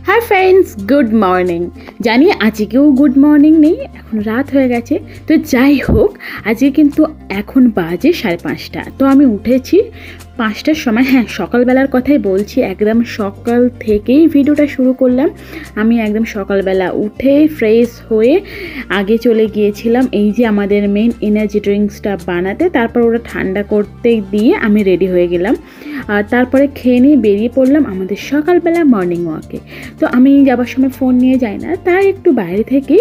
Hi friends, good morning. জানি আজকেও good morning নেই, এখন রাত হয়ে গেছে। তো যাই হোক, আজকে কিন্তু এখন বাজে 5:30। তো আমি উঠেছি 5টার সময়। হ্যাঁ, সকালবেলার কথাই বলছি, একদম সকাল থেকেই ভিডিওটা শুরু করলাম। আমি একদম সকালবেলা উঠে ফ্রেশ হয়ে আগে চলে গিয়েছিলাম এই যে আমাদের মেন এনার্জি ড্রিঙ্কসটা বানাতে। তারপর ওটা ঠান্ডা করতে দিয়ে আমি রেডি হয়ে গেলাম, আর তারপরে খেয়ে নিয়ে বেরিয়ে পড়লাম আমাদের সকালবেলা মর্নিং ওয়াকে। তো আমি যাবার সময় ফোন নিয়ে যাই না, তাই একটু বাইরে থেকে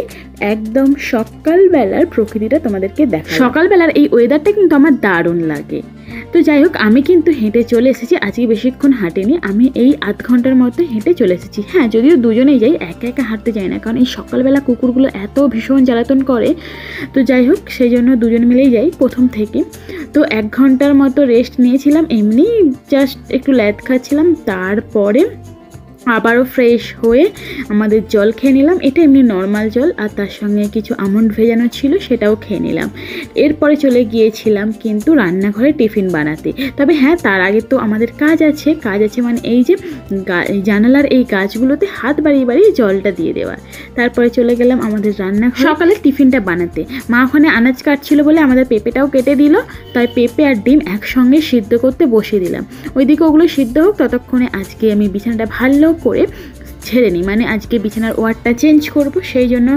একদম সকালবেলার প্রকৃতিটা তোমাদেরকে দেখা। সকালবেলার এই ওয়েদারটা কিন্তু আমার দারুণ লাগে। তো যাই হোক, আমি কিন্তু হেঁটে চলে এসেছি। আজকে বেশিক্ষণ হাঁটিনি, আমি এই আধ ঘন্টার মধ্যে হেঁটে চলে এসেছি। হ্যাঁ, যদিও দুজনেই যাই, একা একা হাঁটতে যাই না, কারণ এই সকালবেলা কুকুরগুলো এত ভীষণ জ্বালাতন করে। তো যাই হোক, সেই জন্য দুজন মিলেই যাই প্রথম থেকে। তো 1 ঘন্টার মতো রেস্ট নিয়েছিলাম, এমনি জাস্ট একটু ল্যাদ খাচ্ছিলাম। তারপরে আবারও ফ্রেশ হয়ে আমাদের জল খেয়ে নিলাম। এটা এমনি নর্মাল জল, আর তার সঙ্গে কিছু আমন্ড ভেজানো ছিল, সেটাও খেয়ে নিলাম। এরপরে চলে গিয়েছিলাম কিন্তু রান্নাঘরে টিফিন বানাতে। তবে হ্যাঁ, তার আগে তো আমাদের কাজ আছে মানে এই যে জানালার এই গাছগুলোতে হাত বাড়িয়ে বাড়িয়ে জলটা দিয়ে দেওয়া। তারপরে চলে গেলাম আমাদের রান্নাঘরে সকালে টিফিনটা বানাতে। মা ওখানে আনাজ কাটছিল বলে আমাদের পেঁপেটাও কেটে দিল, তাই পেঁপে আর ডিম একসঙ্গে সিদ্ধ করতে বসিয়ে দিলাম। ওইদিকে ওগুলো সিদ্ধ হোক, ততক্ষণে আজকে আমি বিছানাটা ভালো করে ঝেড়ে নিই, মানে আজকে বিছানার ওয়ারটা চেঞ্জ করব, সেই জন্য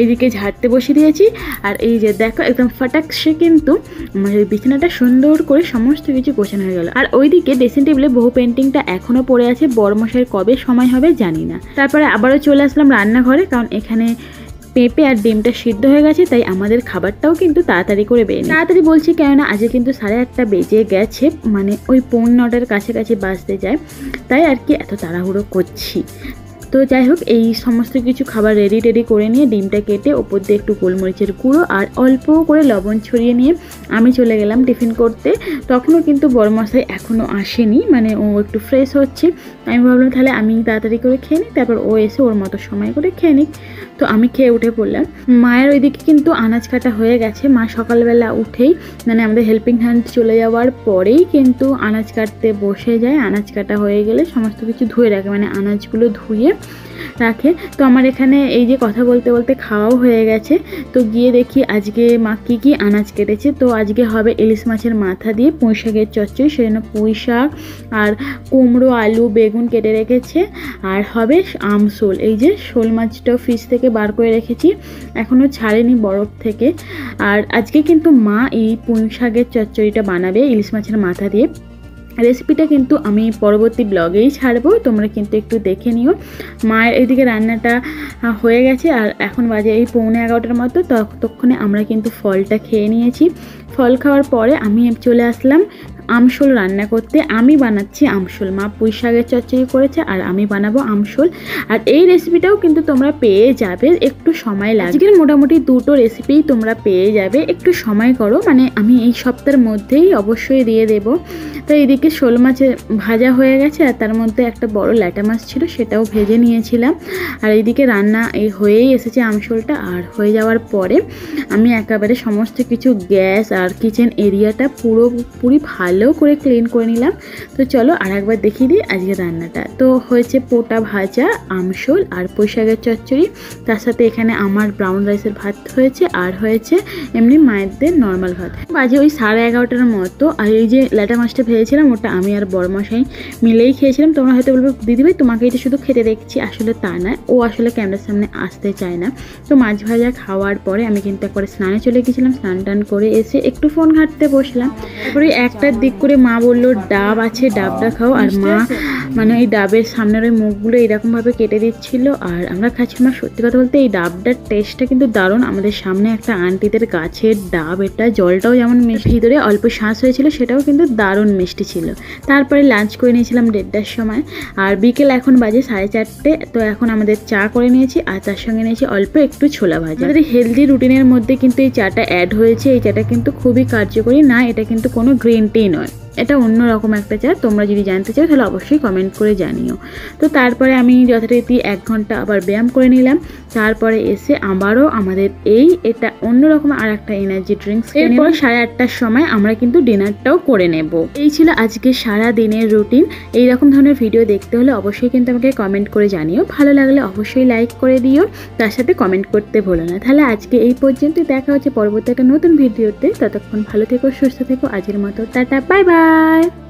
এইদিকে ঝাড়তে বসিয়ে দিয়েছি। আর এই যে দেখো, একদম ফাটাকসে কিন্তু আমাদের বিছানাটা সুন্দর করে সমস্ত কিছু গোছানো হয়ে গেল। আর ওইদিকে ড্রেসিং টেবিলে বহু পেন্টিংটা এখনও পড়ে আছে, বড়মশাইয়ের কবে সময় হবে জানি না। তারপরে আবারও চলে আসলাম রান্নাঘরে, কারণ এখানে পেঁপে আর ডিমটা সিদ্ধ হয়ে গেছে, তাই আমাদের খাবারটাও কিন্তু তাড়াতাড়ি করে বেরিয়ে। তাড়াতাড়ি বলছি কেননা আজকে কিন্তু 8:30 বেজে গেছে, মানে ওই 9:15-র কাছাকাছি বাজতে যায়, তাই আর কি এত তাড়াহুড়ো করছি। তো যাই হোক, এই সমস্ত কিছু খাবার রেডি করে নিয়ে ডিমটা কেটে ওপর দিয়ে একটু গোলমরিচের গুঁড়ো আর অল্প করে লবণ ছড়িয়ে নিয়ে আমি চলে গেলাম টিফিন করতে। তখনও কিন্তু বড়মশাই এখনও আসেনি, মানে ও একটু ফ্রেশ হচ্ছে। আমি ভাবলাম তাহলে আমি তাড়াতাড়ি করে খেয়ে নিই, তারপর ও এসে ওর মতো সময় করে খেয়ে নিক। তো আমি খেয়ে উঠে পড়লাম। মায়ের ওইদিকে কিন্তু আনাজ কাটা হয়ে গেছে। মা সকালবেলা উঠেই, মানে আমাদের হেল্পিং হ্যান্ড চলে যাওয়ার পরেই কিন্তু আনাজ কাটতে বসে যায়। আনাজ কাটা হয়ে গেলে সমস্ত কিছু ধুয়ে রাখে, মানে আনাজগুলো ধুয়ে রাখে। তো আমার এখানে এই যে কথা বলতে বলতে খাওয়াও হয়ে গেছে। তো গিয়ে দেখি আজকে মা কী আনাজ কেটেছে। তো আজকে হবে ইলিশ মাছের মাথা দিয়ে পুঁই শাকের চচ্চড়ি, সেজন্য পুঁই শাক আর কুমড়ো, আলু, বেগুন কেটে রেখেছে। আর হবে আমশোল, এই যে শোল মাছটাও ফ্রিজ থেকে বার করে রেখেছি, এখনও ছাড়েনি বরফ থেকে। আর আজকে কিন্তু মা এই পুঁই শাকের চচ্চড়িটা বানাবে ইলিশ মাছের মাথা দিয়ে। রেসিপিটা কিন্তু আমি পরবর্তী ব্লগেই ছাড়বো, তোমরা কিন্তু একটু দেখে নিও। মায়ের এইদিকে রান্নাটা হয়ে গেছে, আর এখন বাজে এই 11:45-র মতো। ততক্ষণে আমরা কিন্তু ফলটা খেয়ে নিয়েছি। ফল খাওয়ার পরে আমি চলে আসলাম আমশোল রান্না করতে। আমি বানাচ্ছি আমশোল, মা পুঁই শাকের চচ্চড়ি করেছে আর আমি বানাবো আমশোল। আর এই রেসিপিটাও কিন্তু তোমরা পেয়ে যাবে, একটু সময় লাগে। আজকের মোটামুটি 2টো রেসিপিই তোমরা পেয়ে যাবে, একটু সময় করো, মানে আমি এই সপ্তাহের মধ্যেই অবশ্যই দিয়ে দেবো। তো এইদিকে শোল মাছের ভাজা হয়ে গেছে, আর তার মধ্যে একটা বড় ল্যাটা মাছ ছিল, সেটাও ভেজে নিয়েছিলাম। আর এইদিকে রান্না হয়েই এসেছে আমশোলটা। আর হয়ে যাওয়ার পরে আমি একেবারে সমস্ত কিছু গ্যাস আর কিচেন এরিয়াটা পুরোপুরি ভালো করে ক্লিন করে নিলাম। তো চলো আর একবার দেখিয়ে দিই আজকে রান্নাটা। তো হয়েছে পোটা ভাজা, আমশোল আর পুঁই শাকের চচ্চড়ি, তার সাথে এখানে আমার ব্রাউন রাইসের ভাত হয়েছে, আর হয়েছে এমনি মায়েদের নর্মাল ভাত। বাজে ওই 11:30-র মতো। আর এই যে ল্যাটা মাছটা ভেজেছিলাম, ওটা আমি আর বড়মশাই মিলেই খেয়েছিলাম। তোমরা হয়তো বলবে দিদিভাই তোমাকে এটা শুধু খেতে দেখছি, আসলে তা না, ও আসলে ক্যামেরার সামনে আসতে চায় না। তো মাছ ভাজা খাওয়ার পরে আমি কিন্তু একবারে স্নানে চলে গেছিলাম। স্নান টান করে এসে একটু ফোন ঘাঁটতে বসলাম। তারপরে 1টার দিক করে মা বললো ডাব আছে, ডাবটা খাও। আর মা মানে ওই ডাবের সামনের ওই মুখগুলো এরকমভাবে কেটে দিচ্ছিল, আর আমরা খাচ্ছিলাম। সত্যি কথা বলতে এই ডাবটার টেস্টটা কিন্তু দারুণ। আমাদের সামনে একটা আন্টিদের গাছের ডাব, এটা জলটাও যেমন ভিতরে অল্প শ্বাস হয়েছিল, সেটাও কিন্তু দারুণ মিষ্টি ছিল। তারপরে লাঞ্চ করে নিয়েছিলাম 1:30-র সময়, আর বিকেল এখন বাজে 4:30। তো এখন আমাদের চা করে নিয়েছি, আর তার সঙ্গে নিয়েছি অল্প একটু ছোলা ভাজা। আমাদের হেলদি রুটিনের মধ্যে কিন্তু এই চাটা অ্যাড হয়েছে। এই চাটা কিন্তু খুবই কার্যকরী না, এটা কিন্তু কোনো গ্রিন টি নয়। এটা অন্যরকম একটা চা। তোমরা যদি জানতে চাও তাহলে অবশ্যই কমেন্ট করে জানিও। তো তারপরে আমি যথারীতি 1 ঘন্টা আবার ব্যায়াম করে নিলাম। তারপরে এসে আবারও আমাদের এটা অন্যরকম আর একটা এনার্জি ড্রিঙ্কস। এরপর 8:30টার সময় আমরা কিন্তু ডিনারটাও করে নেব। এই ছিল আজকে সারা দিনের রুটিন। এইরকম ধরনের ভিডিও দেখতে হলে অবশ্যই কিন্তু আমাকে কমেন্ট করে জানিও। ভালো লাগলে অবশ্যই লাইক করে দিও, তার সাথে কমেন্ট করতে ভুলো না। তাহলে আজকে এই পর্যন্তই, দেখা হচ্ছে পরবর্তী একটা নতুন ভিডিওতে। ততক্ষণ ভালো থেকো, সুস্থ থেকো। আজকের মতো টাটা, বাই বাই।